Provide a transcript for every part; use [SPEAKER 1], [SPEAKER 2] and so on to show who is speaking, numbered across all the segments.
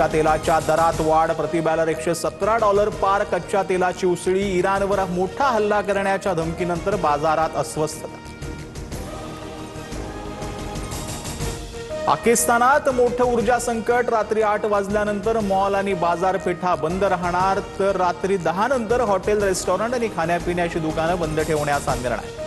[SPEAKER 1] तेलाच्या दरात वाढ, प्रति बॅरल $117 पार. कच्च्या तेलाची उसळी, इराणवर मोठा हल्ला करण्याच्या धमकीनंतर बाजारात अस्वस्थता. पाकिस्तानात मोठं ऊर्जा संकट, रात्री 8 वाजल्यानंतर मॉल आणि बाजारपेठा बंद राहणार, तर रात्री 10 नंतर हॉटेल, रेस्टॉरंट आणि खाण्यापिण्याची दुकानं बंद ठेवण्याचा निर्णय.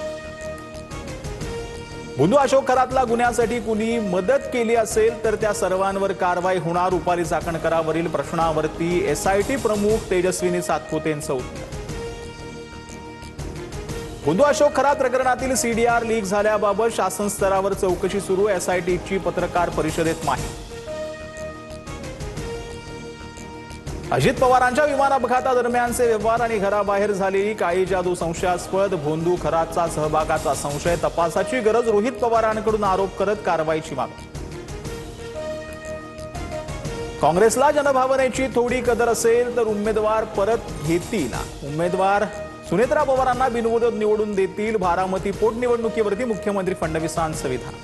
[SPEAKER 1] बुंदू अशोक खरातला गुन्ह्यासाठी कुणी मदत केली असेल तर त्या सर्वांवर कारवाई होणार. रुपाली चाकणकरावरील प्रश्नावरती एसआयटी प्रमुख तेजस्विनी सातपुतेंचं उत्तर. बुंदू अशोक खरात प्रकरणातील सीडीआर लीक झाल्याबाबत शासन स्तरावर चौकशी सुरू. एसआयटीची पत्रकार परिषदेत माहिती. अजित पवारांच्या विमान अपघातादरम्यानचे व्यवहार आणि घराबाहेर झालेली काळी जादू संशयास्पद. बुंदू खरातचा सहभागाचा संशय, तपासाची गरज. रोहित पवारांकडून आरोप करत कारवाईची मागणी. काँग्रेसला जनभावनेची थोडी कदर असेल तर उमेदवार परत घेतील. उमेदवार सुनेत्रा पवारांना बिनविरोध निवडून देतील. बारामती पोटनिवडणुकीवरती मुख्यमंत्री फडणवीसांचं विधान.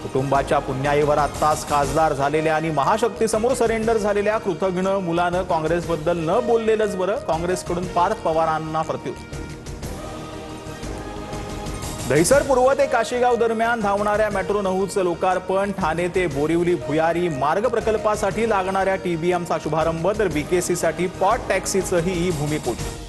[SPEAKER 1] कुटुंबाच्या पुण्याईवर आत्ताच खासदार झालेल्या आणि महाशक्तीसमोर सरेंडर झालेल्या कृतघ्न मुलानं काँग्रेसबद्दल न बोललेलंच बरं. काँग्रेसकडून पार्थ पवारांना प्रत्युत्तर. दहिसर पूर्व ते काशीगाव दरम्यान धावणाऱ्या मेट्रो 9चं लोकार्पण. ठाणे ते बोरिवली भुयारी मार्ग प्रकल्पासाठी लागणाऱ्या टीबीएमचा शुभारंभ, तर बीकेसीसाठी पॉट टॅक्सीचंही भूमिपूजन.